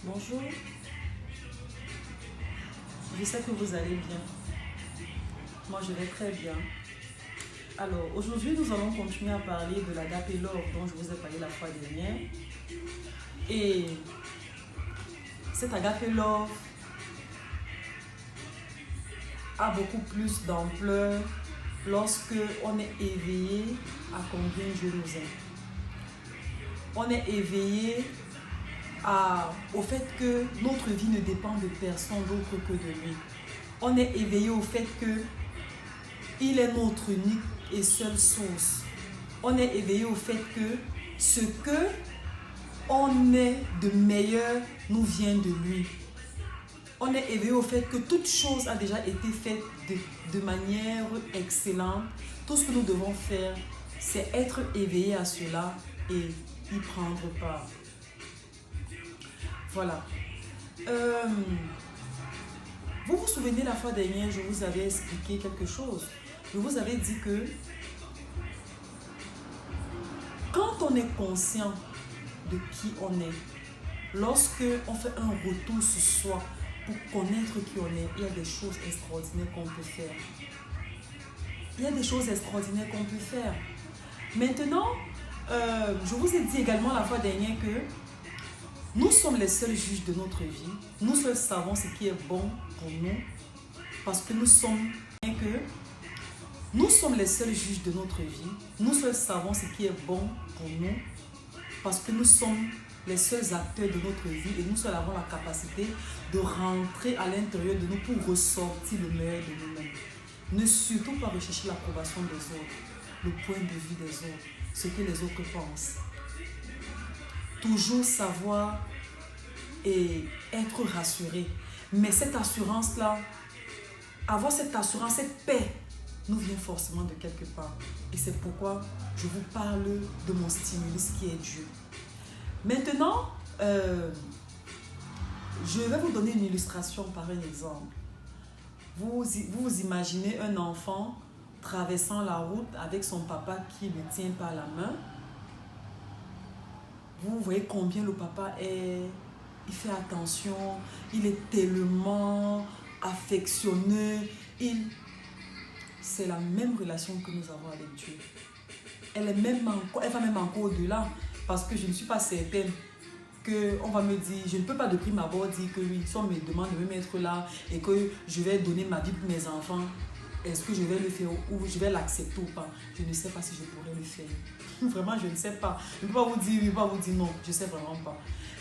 Bonjour, je sais que vous allez bien. Moi, je vais très bien. Alors, aujourd'hui, nous allons continuer à parler de l'Agape Love dont je vous ai parlé la fois dernière. Et cet Agape Love a beaucoup plus d'ampleur lorsque on est éveillé à combien Dieu nous aime. On est éveillé au fait que notre vie ne dépend de personne d'autre que de lui. On est éveillé au fait que il est notre unique et seule source. On est éveillé au fait que ce que on est de meilleur nous vient de lui. On est éveillé au fait que toute chose a déjà été faite de manière excellente. Tout ce que nous devons faire, c'est être éveillé à cela et y prendre part. Voilà. Vous vous souvenez la fois dernière, je vous avais expliqué quelque chose. Je vous avais dit que quand on est conscient de qui on est, lorsque on fait un retour sur soi pour connaître qui on est, il y a des choses extraordinaires qu'on peut faire. Il y a des choses extraordinaires qu'on peut faire. Maintenant, je vous ai dit également la fois dernière que nous sommes les seuls juges de notre vie. Nous seuls savons ce qui est bon pour nous parce que nous sommes les seuls juges de notre vie. Nous seuls savons ce qui est bon pour nous parce que nous sommes les seuls acteurs de notre vie et nous seuls avons la capacité de rentrer à l'intérieur de nous pour ressortir le meilleur de nous-mêmes. Ne surtout pas rechercher l'approbation des autres, le point de vue des autres, ce que les autres pensent. Toujours savoir et être rassuré. Mais cette assurance-là, avoir cette assurance, cette paix, nous vient forcément de quelque part. Et c'est pourquoi je vous parle de mon stimulus qui est Dieu. Maintenant, je vais vous donner une illustration par un exemple. Vous imaginez un enfant traversant la route avec son papa qui le tient par la main. Vous voyez combien le papa il fait attention, il est tellement affectionné. C'est la même relation que nous avons avec Dieu. Elle va même encore au-delà parce que je ne suis pas certaine qu'on va me dire, je ne peux pas de prime abord dire que oui, si on me demande de me mettre là et que je vais donner ma vie pour mes enfants, est-ce que je vais le faire ou je vais l'accepter ou pas? Je ne sais pas si je pourrais le faire. Vraiment, je ne sais pas. Je ne peux pas vous dire oui, je ne peux pas vous dire non. Je ne sais vraiment pas.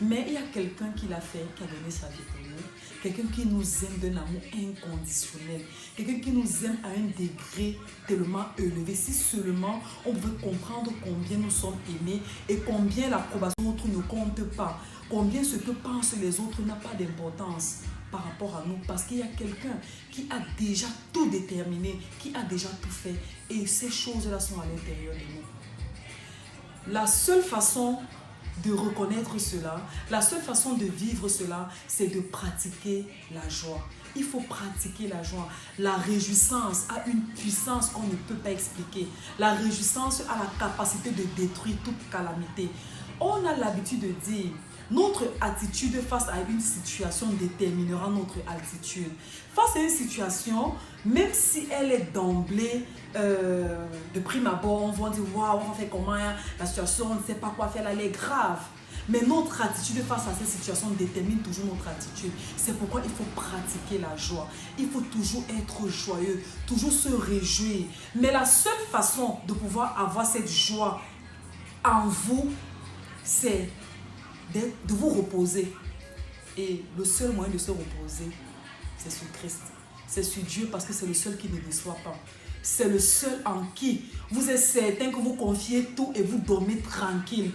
Mais il y a quelqu'un qui l'a fait, qui a donné sa vie pour nous. Quelqu'un qui nous aime d'un amour inconditionnel. Quelqu'un qui nous aime à un degré tellement élevé. Si seulement on pouvait comprendre combien nous sommes aimés et combien l'approbation des autres ne compte pas. Combien ce que pensent les autres n'a pas d'importance par rapport à nous, parce qu'il y a quelqu'un qui a déjà tout déterminé, qui a déjà tout fait, et ces choses-là sont à l'intérieur de nous. La seule façon de reconnaître cela, la seule façon de vivre cela, c'est de pratiquer la joie. Il faut pratiquer la joie. La réjouissance a une puissance qu'on ne peut pas expliquer. La réjouissance a la capacité de détruire toute calamité. On a l'habitude de dire, notre attitude face à une situation déterminera notre attitude. Face à une situation, même si elle est d'emblée, de prime abord, on va dire waouh, on va faire comment, hein? La situation, on ne sait pas quoi faire, elle est grave. Mais notre attitude face à cette situation détermine toujours notre attitude. C'est pourquoi il faut pratiquer la joie. Il faut toujours être joyeux, toujours se réjouir. Mais la seule façon de pouvoir avoir cette joie en vous, c'est de vous reposer. Et le seul moyen de se reposer, c'est sur Christ. C'est sur Dieu parce que c'est le seul qui ne déçoit pas. C'est le seul en qui vous êtes certain que vous confiez tout et vous dormez tranquille.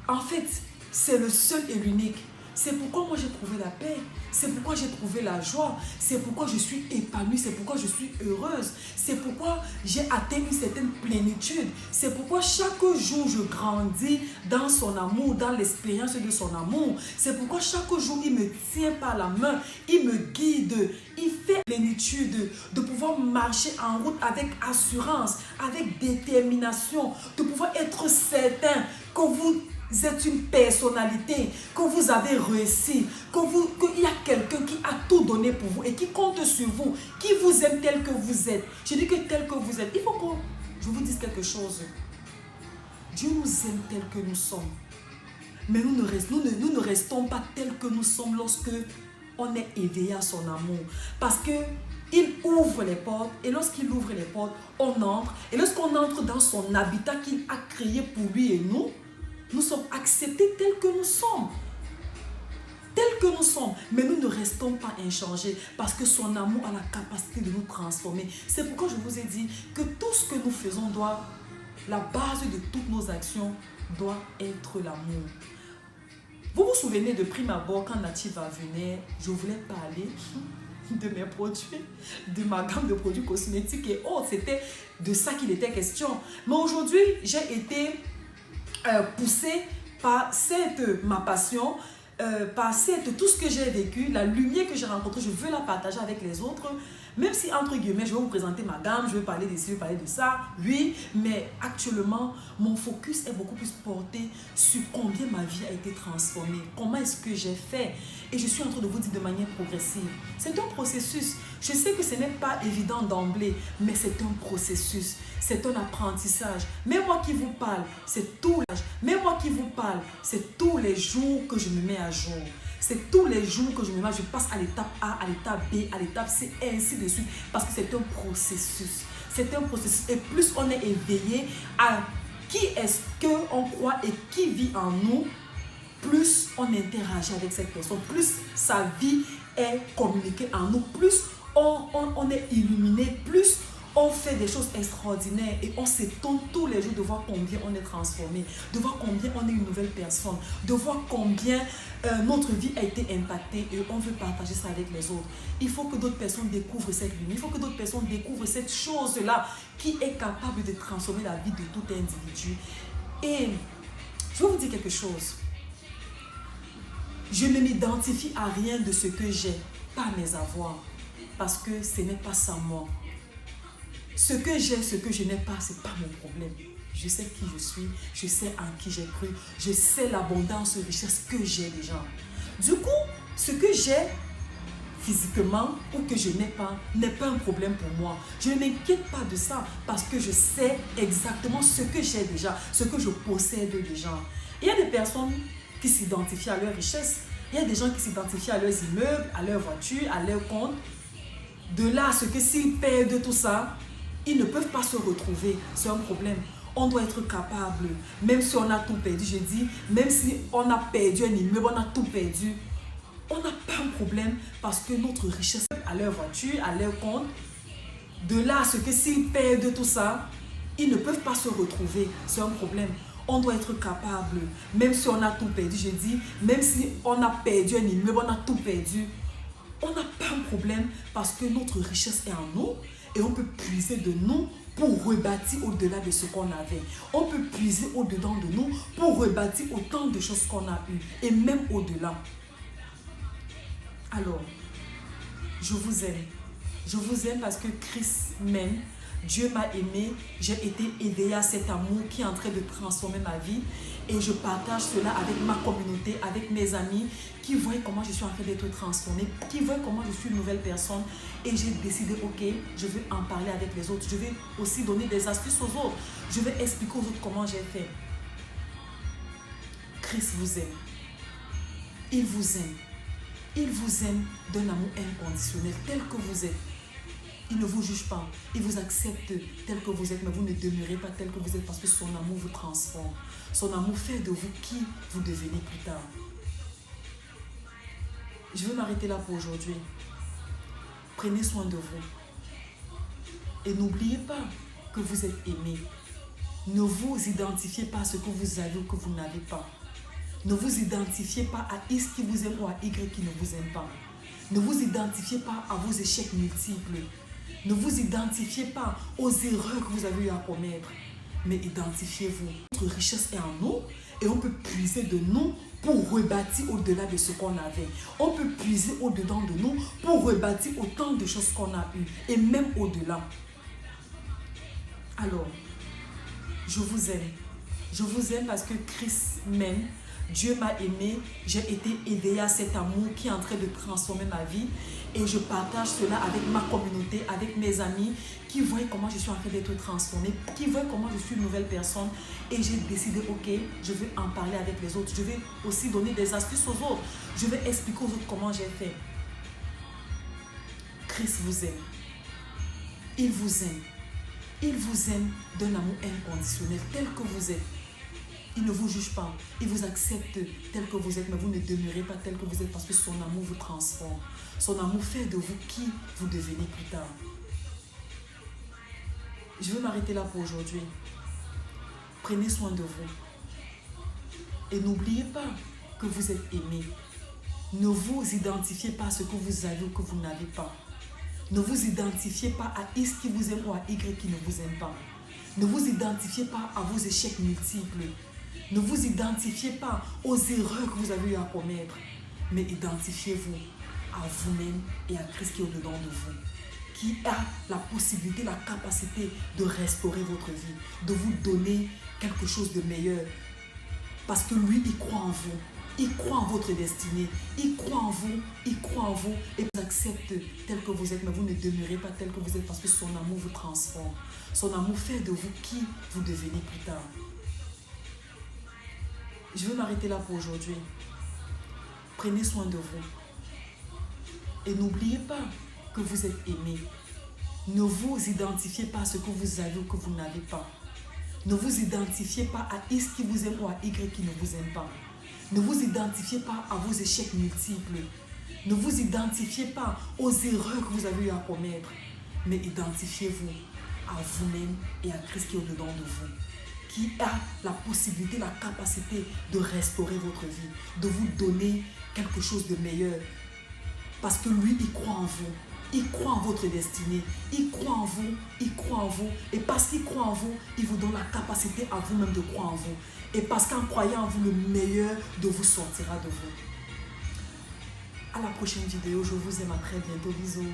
En fait, c'est le seul et l'unique. C'est pourquoi moi j'ai trouvé la paix. C'est pourquoi j'ai trouvé la joie. C'est pourquoi je suis épanouie. C'est pourquoi je suis heureuse. C'est pourquoi j'ai atteint une certaine plénitude. C'est pourquoi chaque jour je grandis dans son amour, dans l'expérience de son amour. C'est pourquoi chaque jour il me tient par la main. Il me guide. Il fait plénitude de pouvoir marcher en route avec assurance, avec détermination, de pouvoir être certain que vous êtes une personnalité, que vous avez réussi, qu'il y a quelqu'un qui a tout donné pour vous et qui compte sur vous, qui vous aime tel que vous êtes. Je dis que tel que vous êtes, il faut que je vous dise quelque chose. Dieu nous aime tel que nous sommes. Mais nous ne restons pas tels que nous sommes lorsque on est éveillé à son amour. Parce que il ouvre les portes et lorsqu'il ouvre les portes, on entre. Et lorsqu'on entre dans son habitat qu'il a créé pour lui et nous sommes acceptés tels que nous sommes. Tels que nous sommes. Mais nous ne restons pas inchangés parce que son amour a la capacité de nous transformer. C'est pourquoi je vous ai dit que tout ce que nous faisons la base de toutes nos actions doit être l'amour. Vous vous souvenez de prime abord quand Nativa venait, je voulais parler de mes produits, de ma gamme de produits cosmétiques et autres. C'était de ça qu'il était question. Mais aujourd'hui, j'ai été poussée par ma passion, par tout ce que j'ai vécu, la lumière que j'ai rencontrée, je veux la partager avec les autres. Même si, entre guillemets, je vais vous présenter ma gamme, je vais parler de ci, je vais parler de ça, oui, mais actuellement, mon focus est beaucoup plus porté sur combien ma vie a été transformée, comment est-ce que j'ai fait. Et je suis en train de vous dire de manière progressive. C'est un processus. Je sais que ce n'est pas évident d'emblée, mais c'est un processus. C'est un apprentissage. Même moi qui vous parle, c'est tout l'âge. Même moi qui vous parle, c'est tous les jours que je me mets à jour. C'est tous les jours que je me mets, je passe à l'étape A, à l'étape B, à l'étape C, et ainsi de suite. Parce que c'est un processus. C'est un processus. Et plus on est éveillé à qui est-ce qu'on croit et qui vit en nous, plus on interagit avec cette personne, plus sa vie est communiquée en nous, plus on est illuminé, plus on fait des choses extraordinaires et on s'étonne tous les jours de voir combien on est transformé, de voir combien on est une nouvelle personne, de voir combien notre vie a été impactée et on veut partager ça avec les autres. Il faut que d'autres personnes découvrent cette lumière, il faut que d'autres personnes découvrent cette chose-là qui est capable de transformer la vie de tout individu. Et je vais vous dire quelque chose. Je ne m'identifie à rien de ce que j'ai, pas mes avoirs, parce que ce n'est pas ça moi. Ce que j'ai, ce que je n'ai pas, ce n'est pas mon problème. Je sais qui je suis, je sais en qui j'ai cru, je sais l'abondance et richesse que j'ai déjà. Du coup, ce que j'ai physiquement ou que je n'ai pas n'est pas un problème pour moi. Je ne m'inquiète pas de ça parce que je sais exactement ce que j'ai déjà, ce que je possède déjà. Il y a des personnes qui s'identifient à leur richesse, il y a des gens qui s'identifient à leurs immeubles, à leurs voitures, à leurs comptes. De là à ce que s'ils perdent tout ça, ils ne peuvent pas se retrouver. C'est un problème. On doit être capable, même si on a tout perdu, je dis, même si on a perdu un immeuble, on a tout perdu, on n'a pas un problème parce que notre richesse à leur voiture, à leur compte, de là à ce que s'ils perdent tout ça, ils ne peuvent pas se retrouver. C'est un problème. On doit être capable, même si on a tout perdu, je dis, même si on a perdu un immeuble, on a tout perdu, on n'a pas un problème parce que notre richesse est en nous et on peut puiser de nous pour rebâtir au-delà de ce qu'on avait. On peut puiser au-dedans de nous pour rebâtir autant de choses qu'on a eues et même au-delà. Alors, je vous aime. Je vous aime parce que Christ m'aime. Dieu m'a aimé. J'ai été éveillée à cet amour qui est en train de transformer ma vie. Et je partage cela avec ma communauté, avec mes amis qui voient comment je suis en train d'être transformée, qui voient comment je suis une nouvelle personne. Et j'ai décidé, ok, je vais en parler avec les autres. Je vais aussi donner des astuces aux autres. Je vais expliquer aux autres comment j'ai fait. Christ vous aime. Il vous aime. Il vous aime d'un amour inconditionnel, tel que vous êtes. Il ne vous juge pas. Il vous accepte tel que vous êtes, mais vous ne demeurez pas tel que vous êtes parce que son amour vous transforme. Son amour fait de vous qui vous devenez plus tard. Je vais m'arrêter là pour aujourd'hui. Prenez soin de vous. Et n'oubliez pas que vous êtes aimé. Ne vous identifiez pas à ce que vous avez ou que vous n'avez pas. Ne vous identifiez pas à X qui vous aime ou à Y qui ne vous aime pas. Ne vous identifiez pas à vos échecs multiples. Ne vous identifiez pas aux erreurs que vous avez eu à commettre. Mais identifiez-vous. Notre richesse est en nous et on peut puiser de nous pour rebâtir au-delà de ce qu'on avait. On peut puiser au-dedans de nous pour rebâtir autant de choses qu'on a eues et même au-delà. Alors, je vous aime. Je vous aime parce que Christ m'aime. Dieu m'a aimé. J'ai été éveillée à cet amour qui est en train de transformer ma vie. Et je partage cela avec ma communauté, avec mes amis qui voient comment je suis en train d'être transformée, qui voient comment je suis une nouvelle personne. Et j'ai décidé, ok, je vais en parler avec les autres. Je vais aussi donner des astuces aux autres. Je vais expliquer aux autres comment j'ai fait. Christ vous aime. Il vous aime. Il vous aime d'un amour inconditionnel tel que vous êtes. Il ne vous juge pas. Il vous accepte tel que vous êtes, mais vous ne demeurez pas tel que vous êtes parce que son amour vous transforme. Son amour fait de vous qui vous devenez plus tard. Je vais m'arrêter là pour aujourd'hui. Prenez soin de vous. Et n'oubliez pas que vous êtes aimé. Ne vous identifiez pas à ce que vous avez ou que vous n'avez pas. Ne vous identifiez pas à X qui vous aime ou à Y qui ne vous aime pas. Ne vous identifiez pas à vos échecs multiples. Ne vous identifiez pas aux erreurs que vous avez eu à commettre. Mais identifiez-vous à vous-même et à Christ qui est au-dedans de vous. Qui a la possibilité, la capacité de restaurer votre vie. De vous donner quelque chose de meilleur. Parce que lui, il croit en vous. Il croit en votre destinée. Il croit en vous. Il croit en vous. Et vous accepte tel que vous êtes. Mais vous ne demeurez pas tel que vous êtes parce que son amour vous transforme. Son amour fait de vous qui vous devenez plus tard. Je vais m'arrêter là pour aujourd'hui. Prenez soin de vous. Et n'oubliez pas que vous êtes aimé. Ne vous identifiez pas à ce que vous avez ou que vous n'avez pas. Ne vous identifiez pas à X qui vous aime ou à Y qui ne vous aime pas. Ne vous identifiez pas à vos échecs multiples. Ne vous identifiez pas aux erreurs que vous avez eu à commettre. Mais identifiez-vous à vous-même et à Christ qui est au-dedans de vous. Qui a la possibilité, la capacité de restaurer votre vie. De vous donner quelque chose de meilleur. Parce que lui, il croit en vous. Il croit en votre destinée. Il croit en vous. Il croit en vous. Et parce qu'il croit en vous, il vous donne la capacité à vous-même de croire en vous. Et parce qu'en croyant en vous, le meilleur de vous sortira de vous. À la prochaine vidéo. Je vous aime. À très bientôt. Bisous.